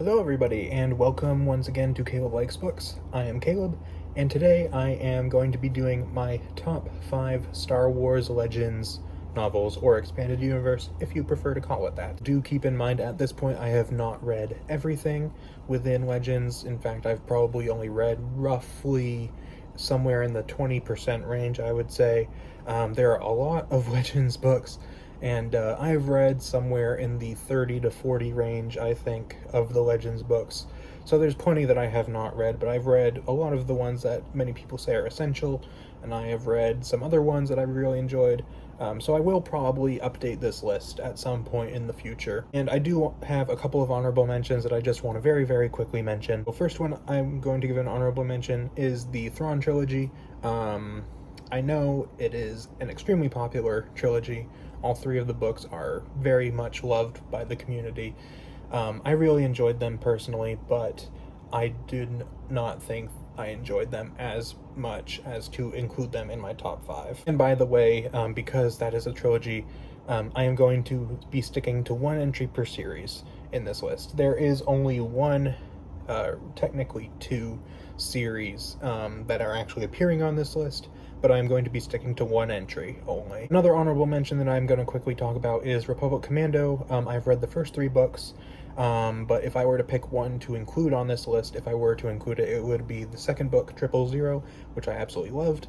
Hello everybody, and welcome once again to Caleb Likes Books. I am Caleb, and today I am going to be doing my top 5 Star Wars Legends novels, or expanded universe, if you prefer to call it that. Do keep in mind, at this point I have not read everything within Legends. In fact, I've probably only read roughly somewhere in the 20% range, I would say. There are a lot of Legends books, and I've read somewhere in the 30 to 40 range, I think, of the Legends books. So there's plenty that I have not read, but I've read a lot of the ones that many people say are essential, and I have read some other ones that I've really enjoyed. So I will probably update this list at some point in the future. And I do have a couple of honorable mentions that I just want to very, very quickly mention. The first one I'm going to give an honorable mention is the Thrawn trilogy. I know it is an extremely popular trilogy. All 3 of the books are very much loved by the community. I really enjoyed them personally, but I did not think I enjoyed them as much as to include them in my top 5. And by the way, because that is a trilogy, I am going to be sticking to 1 entry per series in this list. There is only one, technically 2 series that are actually appearing on this list, but I'm going to be sticking to 1 entry only. Another honorable mention that I'm going to quickly talk about is Republic Commando. I've read the first 3 books, but if I were to pick one to include on this list, if I were to include it, it would be the second book, 000, which I absolutely loved.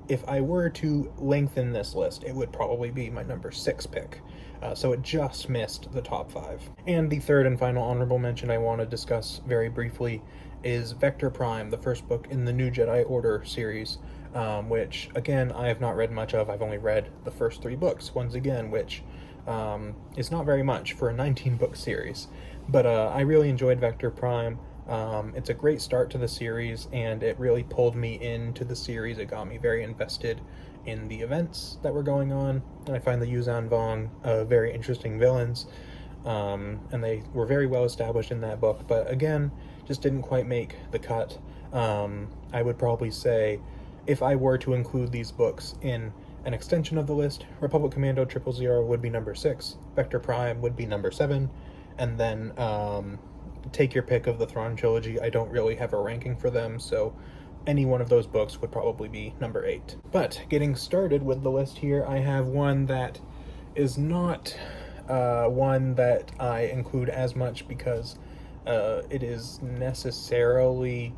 If I were to lengthen this list, it would probably be my number 6 pick. So it just missed the top 5. And the third and final honorable mention I want to discuss very briefly is Vector Prime, the first book in the New Jedi Order series, which, again, I have not read much of. I've only read the first 3 books, once again, which is not very much for a 19-book series. But I really enjoyed Vector Prime. It's a great start to the series, and it really pulled me into the series. It got me very invested in the events that were going on, and I find the Yuuzhan Vong very interesting villains, and they were very well established in that book, but again, just didn't quite make the cut. I would probably say, if I were to include these books in an extension of the list, Republic Commando 000 would be number 6, Vector Prime would be number 7, and then take your pick of the Thrawn trilogy. I don't really have a ranking for them, so any one of those books would probably be number 8. But getting started with the list here, I have one that is not one that I include as much because it is necessarily,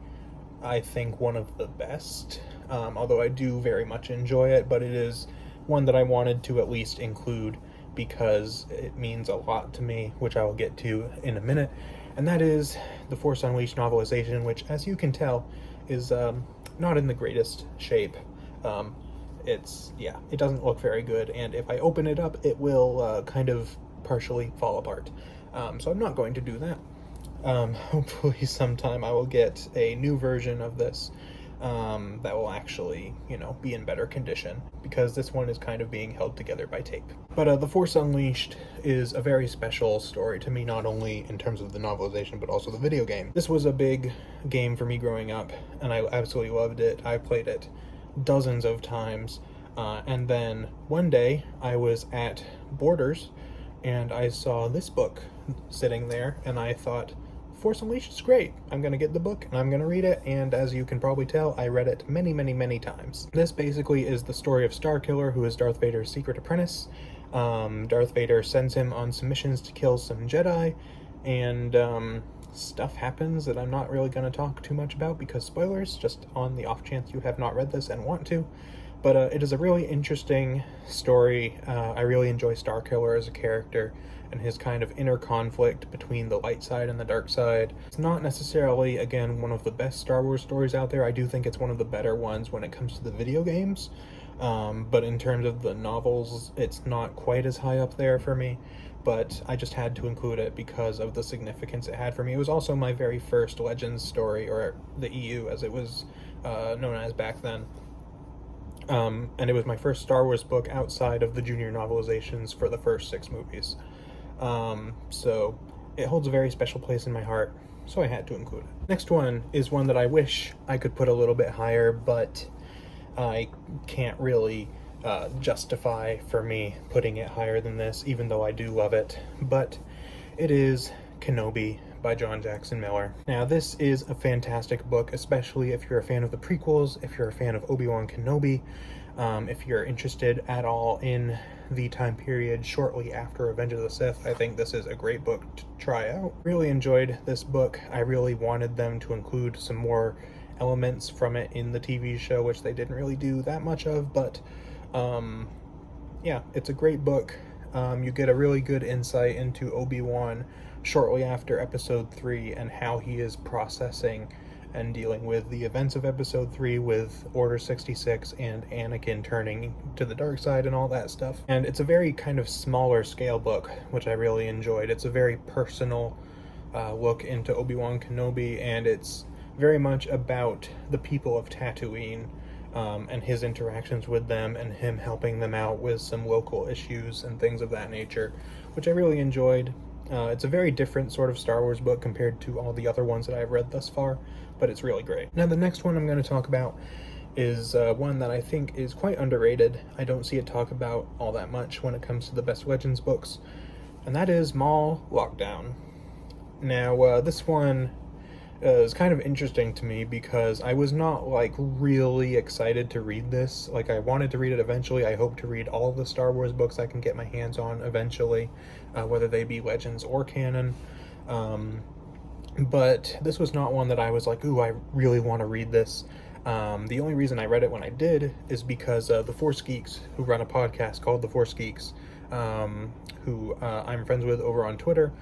I think, one of the best, although I do very much enjoy it, but it is one that I wanted to at least include because it means a lot to me, which I will get to in a minute, and that is the Force Unleashed novelization, which, as you can tell, is not in the greatest shape. It doesn't look very good, and if I open it up, it will kind of partially fall apart. So I'm not going to do that. Hopefully sometime I will get a new version of this that will actually, be in better condition, because this one is kind of being held together by tape. But The Force Unleashed is a very special story to me, not only in terms of the novelization, but also the video game. This was a big game for me growing up, and I absolutely loved it. I played it dozens of times, and then one day I was at Borders, and I saw this book sitting there, and I thought, Force Unleashed is great. I'm going to get the book, and I'm going to read it, and as you can probably tell, I read it many, many, many times. This basically is the story of Starkiller, who is Darth Vader's secret apprentice. Darth Vader sends him on some missions to kill some Jedi, and stuff happens that I'm not really going to talk too much about because spoilers, just on the off chance you have not read this and want to. But it is a really interesting story. I really enjoy Starkiller as a character and his kind of inner conflict between the light side and the dark side. It's not necessarily, again, one of the best Star Wars stories out there. I do think it's one of the better ones when it comes to the video games. But in terms of the novels, it's not quite as high up there for me. But I just had to include it because of the significance it had for me. It was also my very first Legends story, or the EU as it was known as back then. And it was my first Star Wars book outside of the junior novelizations for the first 6 movies. So it holds a very special place in my heart, so I had to include it. Next one is one that I wish I could put a little bit higher, but I can't really justify for me putting it higher than this, even though I do love it. But it is Kenobi by John Jackson Miller. Now, this is a fantastic book, especially if you're a fan of the prequels, if you're a fan of Obi-Wan Kenobi, if you're interested at all in the time period shortly after Revenge of the Sith. I think this is a great book to try out. Really enjoyed this book. I really wanted them to include some more elements from it in the TV show, which they didn't really do that much of, but yeah, it's a great book. You get a really good insight into Obi-Wan shortly after Episode 3 and how he is processing and dealing with the events of Episode 3 with Order 66 and Anakin turning to the dark side and all that stuff. And it's a very kind of smaller scale book, which I really enjoyed. It's a very personal look into Obi-Wan Kenobi, and it's very much about the people of Tatooine and his interactions with them and him helping them out with some local issues and things of that nature, which I really enjoyed. It's a very different sort of Star Wars book compared to all the other ones that I've read thus far, but it's really great. Now, the next one I'm going to talk about is one that I think is quite underrated. I don't see it talked about all that much when it comes to the best Legends books, and that is Maul Lockdown. Now, this one is kind of interesting to me because I was not like really excited to read this. Like, I wanted to read it eventually. I hope to read all the Star Wars books I can get my hands on eventually, whether they be Legends or canon. But this was not one that I was like, ooh, I really want to read this. The only reason I read it when I did is because the Force Geeks, who run a podcast called The Force Geeks, who I'm friends with over on Twitter,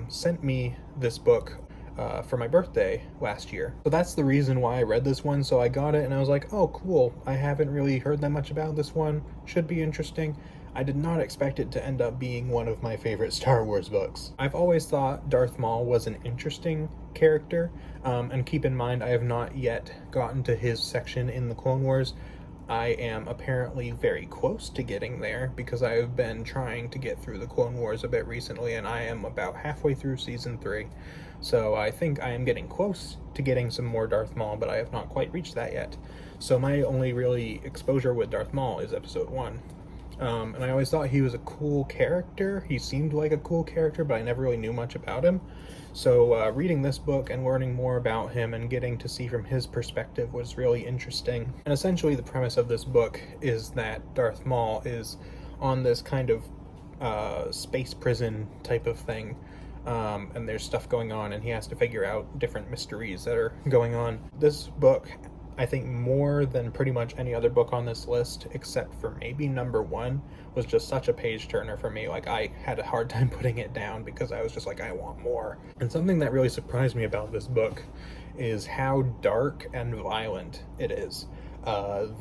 sent me this book for my birthday last year. So that's the reason why I read this one. So I got it and I was like, oh, cool. I haven't really heard that much about this one. Should be interesting. I did not expect it to end up being one of my favorite Star Wars books. I've always thought Darth Maul was an interesting character, and keep in mind I have not yet gotten to his section in the Clone Wars. I am apparently very close to getting there because I have been trying to get through the Clone Wars a bit recently, and I am about halfway through Season 3. So I think I am getting close to getting some more Darth Maul, but I have not quite reached that yet. So my only really exposure with Darth Maul is Episode 1. And I always thought he was a cool character. He seemed like a cool character, but I never really knew much about him. So reading this book and learning more about him and getting to see from his perspective was really interesting. And essentially the premise of this book is that Darth Maul is on this kind of space prison type of thing. And there's stuff going on, and he has to figure out different mysteries that are going on. This book, I think more than pretty much any other book on this list, except for maybe number 1, was just such a page turner for me. Like, I had a hard time putting it down because I was just like, I want more. And something that really surprised me about this book is how dark and violent it is.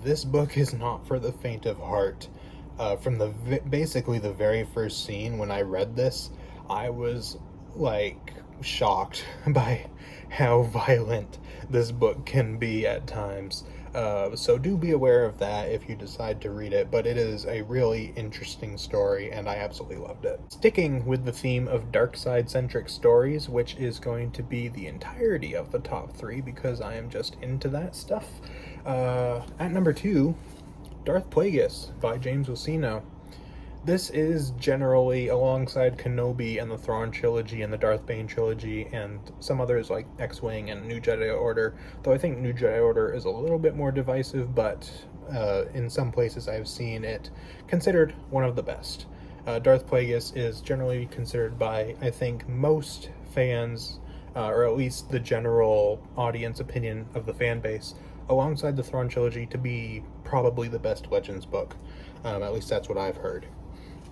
This book is not for the faint of heart. From basically the very first scene when I read this, I was like shocked by how violent this book can be at times. So do be aware of that if you decide to read it, but it is a really interesting story and I absolutely loved it. Sticking with the theme of dark side centric stories, which is going to be the entirety of the top 3 because I am just into that stuff. At number 2, Darth Plagueis by James Luceno. This is generally, alongside Kenobi and the Thrawn trilogy and the Darth Bane trilogy and some others like X-Wing and New Jedi Order, though I think New Jedi Order is a little bit more divisive, but in some places I've seen it considered one of the best. Darth Plagueis is generally considered by, I think, most fans, or at least the general audience opinion of the fan base, alongside the Thrawn trilogy, to be probably the best Legends book. At least that's what I've heard.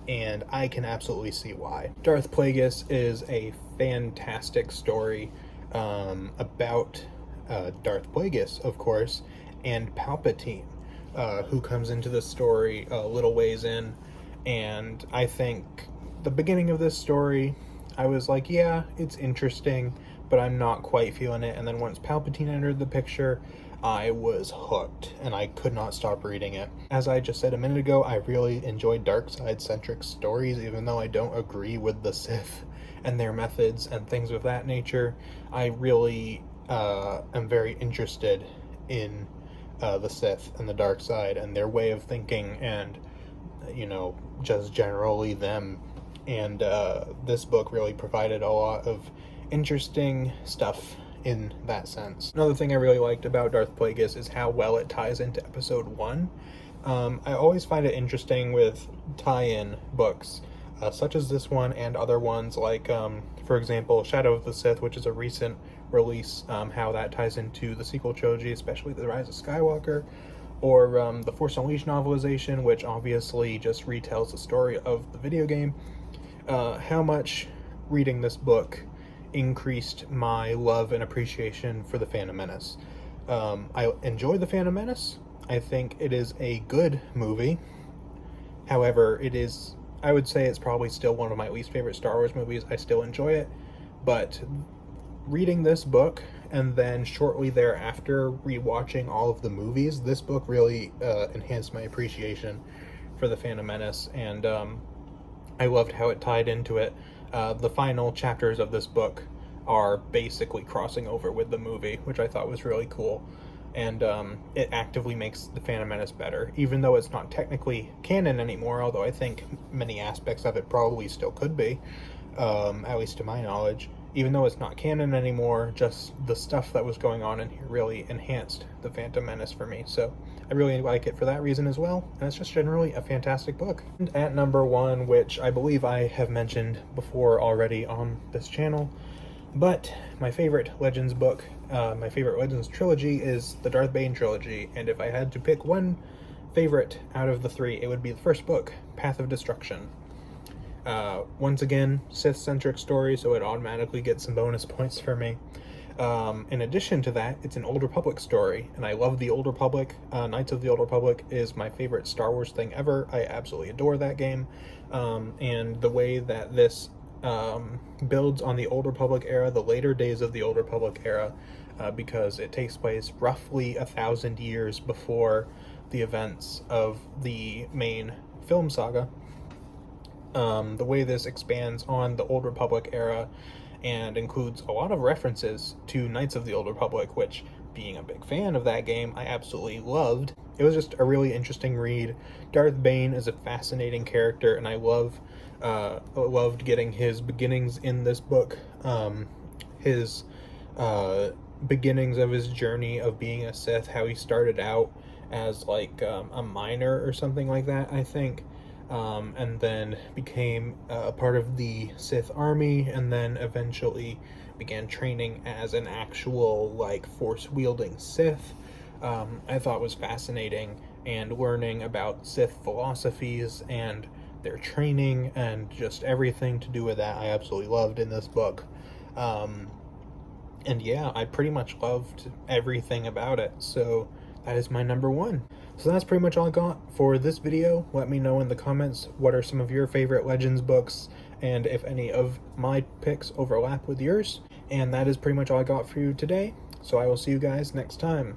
And I can absolutely see why. Darth Plagueis is a fantastic story about Darth Plagueis, of course, and Palpatine, who comes into the story a little ways in. And I think the beginning of this story, I was like, yeah, it's interesting, but I'm not quite feeling it. And then once Palpatine entered the picture, I was hooked, and I could not stop reading it. As I just said a minute ago, I really enjoy dark side-centric stories, even though I don't agree with the Sith and their methods and things of that nature. I really am very interested in the Sith and the dark side and their way of thinking and, you know, just generally them and this book really provided a lot of interesting stuff in that sense. Another thing I really liked about Darth Plagueis is how well it ties into episode 1. I always find it interesting with tie-in books, such as this one and other ones like, for example, Shadow of the Sith, which is a recent release, how that ties into the sequel trilogy, especially The Rise of Skywalker, or the Force Unleashed novelization, which obviously just retells the story of the video game. How much reading this book increased my love and appreciation for The Phantom Menace. I enjoy The Phantom Menace. I think it is a good movie. However, I would say it's probably still one of my least favorite Star Wars movies. I still enjoy it, but reading this book and then shortly thereafter rewatching all of the movies, this book really enhanced my appreciation for The Phantom Menace, and I loved how it tied into it. The final chapters of this book are basically crossing over with the movie, which I thought was really cool. And it actively makes The Phantom Menace better, even though it's not technically canon anymore, although I think many aspects of it probably still could be, at least to my knowledge. Even though it's not canon anymore, just the stuff that was going on in here really enhanced The Phantom Menace for me, so I really like it for that reason as well, and it's just generally a fantastic book. And at number 1, which I believe I have mentioned before already on this channel, but my favorite Legends book, my favorite Legends trilogy is the Darth Bane trilogy, and if I had to pick one favorite out of the 3, it would be the first book, Path of Destruction. Once again, Sith-centric story, so it automatically gets some bonus points for me. In addition to that, it's an Old Republic story, and I love the Old Republic. Knights of the Old Republic is my favorite Star Wars thing ever. I absolutely adore that game, and the way that this builds on the Old Republic era, the later days of the Old Republic era, because it takes place roughly 1,000 years before the events of the main film saga. The way this expands on the Old Republic era and includes a lot of references to Knights of the Old Republic, which, being a big fan of that game, I absolutely loved. It was just a really interesting read. Darth Bane is a fascinating character, and I loved getting his beginnings in this book. His beginnings of his journey of being a Sith, how he started out as like a miner or something like that, I think. And then became a part of the Sith army, and then eventually began training as an actual, like, force-wielding Sith. I thought was fascinating, and learning about Sith philosophies and their training and just everything to do with that I absolutely loved in this book. And yeah, I pretty much loved everything about it, so that is my number 1. So that's pretty much all I got for this video. Let me know in the comments what are some of your favorite Legends books, and if any of my picks overlap with yours. And that is pretty much all I got for you today, so I will see you guys next time.